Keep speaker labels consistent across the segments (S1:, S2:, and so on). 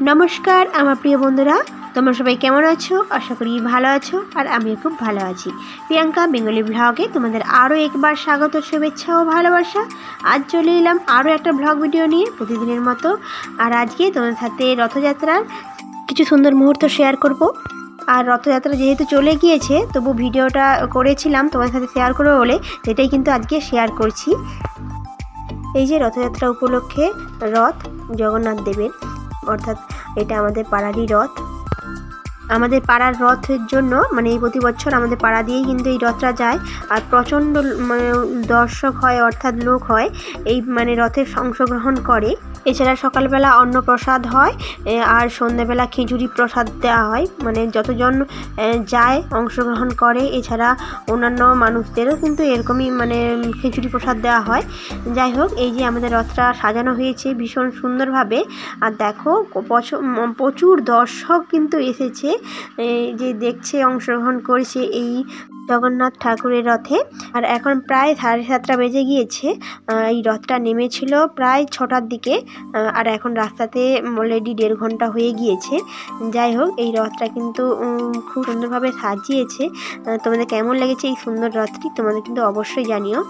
S1: नमस्कार आमार प्रिय बंधुरा তোমরা সবাই কেমন আছো আশা করি ভালো আছো আর আমিও খুব ভালো আছি। প্রিয়াঙ্কা বেঙ্গলি ব্লগে তোমাদের আরও একবার স্বাগত, শুভেচ্ছা ও ভালোবাসা। আজ চলে এলাম আরও একটা ব্লগ ভিডিও নিয়ে প্রতিদিনের মতো। আর আজকে তোমাদের সাথে রথযাত্রার কিছু সুন্দর মুহূর্ত শেয়ার করব। আর রথযাত্রা যেহেতু চলে গিয়েছে তবু ভিডিওটা করেছিলাম তোমাদের সাথে শেয়ার করবো বলে, সেটাই কিন্তু আজকে শেয়ার করছি। এই যে রথযাত্রা উপলক্ষে রথ জগন্নাথ দেবের, অর্থাৎ এটা আমাদের পাড়ারই রথ। আমাদের পাড়ার রথের জন্য মানে এই প্রতি বছর আমাদের পাড়া দিয়েই কিন্তু এই রথটা যায়। আর প্রচণ্ড দর্শক হয়, অর্থাৎ লোক হয় এই রথের অংশগ্রহণ করে। এছাড়া সকালবেলা অন্নপ্রসাদ হয় আর সন্ধ্যাবেলা খিচুড়ি প্রসাদ দেওয়া হয়, যতজন যায় অংশগ্রহণ করে। এছাড়া অন্যান্য মানুষদেরও কিন্তু এরকমই খিচুড়ি প্রসাদ দেওয়া হয়। যাই হোক, এই যে আমাদের রথটা সাজানো হয়েছে ভীষণ সুন্দরভাবে। আর দেখো প্রচুর দর্শক কিন্তু এসেছে, যে দেখছে, অংশগ্রহণ করেছে এই জগন্নাথ ঠাকুরের রথে। আর এখন প্রায় 7:30 বেজে গিয়েছে। এই রথটা নেমেছিল প্রায় 6টার দিকে, আর এখন রাস্তাতে অলরেডি 1.5 ঘন্টা হয়ে গিয়েছে। যাই হোক, এই রথটা কিন্তু খুব সুন্দরভাবে সাজিয়েছে। তোমাদের কেমন লেগেছে এই সুন্দর রথটি তোমাদের কিন্তু অবশ্যই জানিও।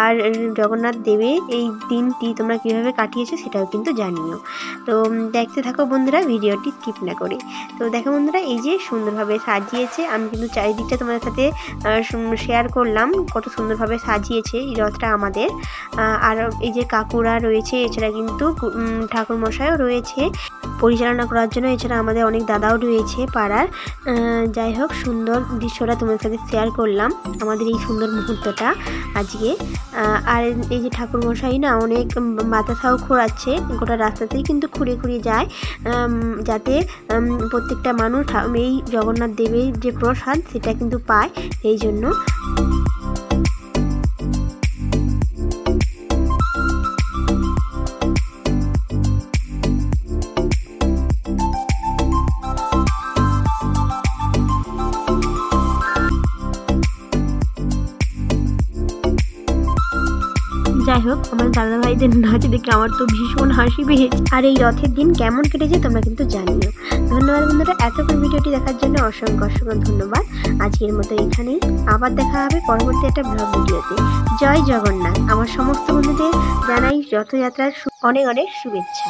S1: আর জগন্নাথ দেবের এই দিনটি তোমরা কীভাবে কাটিয়েছো সেটাও কিন্তু জানিও। তো দেখতে থাকো বন্ধুরা, ভিডিওটি স্কিপ না করে। তো দেখো বন্ধুরা, এই যে সুন্দরভাবে সাজিয়েছে, আমি কিন্তু চারিদিকটা তোমাদের সাথে শেয়ার করলাম কত সুন্দরভাবে সাজিয়েছে এই রথটা আমাদের। আর এই যে কাকুরা রয়েছে, এছাড়া কিন্তু ঠাকুর মশাইও রয়েছে পরিচালনা করার জন্য। এছাড়া আমাদের অনেক দাদাও রয়েছে পাড়ার। যাই হোক, সুন্দর দৃশ্যটা তোমাদের সাথে শেয়ার করলাম, আমাদের এই সুন্দর মুহূর্তটা আজকে। আর এই যে ঠাকুর মশাই না অনেক বাতাসাও খোঁড়াচ্ছে, গোটা রাস্তাতেই কিন্তু খুঁড়ে খুঁড়ে যায়, যাতে প্রত্যেকটা মানুষ এই জগন্নাথ দেবের যে প্রসাদ সেটা কিন্তু পায়, এই জন্য। যাই হোক, আমার দাদা ভাইদের নাচ দেখে আমার তো ভীষণ হাসি পেয়েছে। আর এই রথের দিন কেমন কেটেছে তোমরা কিন্তু জানিও। ধন্যবাদ বন্ধুরা, এতক্ষণ ভিডিওটি দেখার জন্য অসংখ্য অসংখ্য ধন্যবাদ। আজকের মতো এখানেই, আবার দেখা হবে পরবর্তী একটা ব্লগ ভিডিওতে। জয় জগন্নাথ। আমার সমস্ত বন্ধুদের জানাই রথযাত্রার অনেক অনেক শুভেচ্ছা।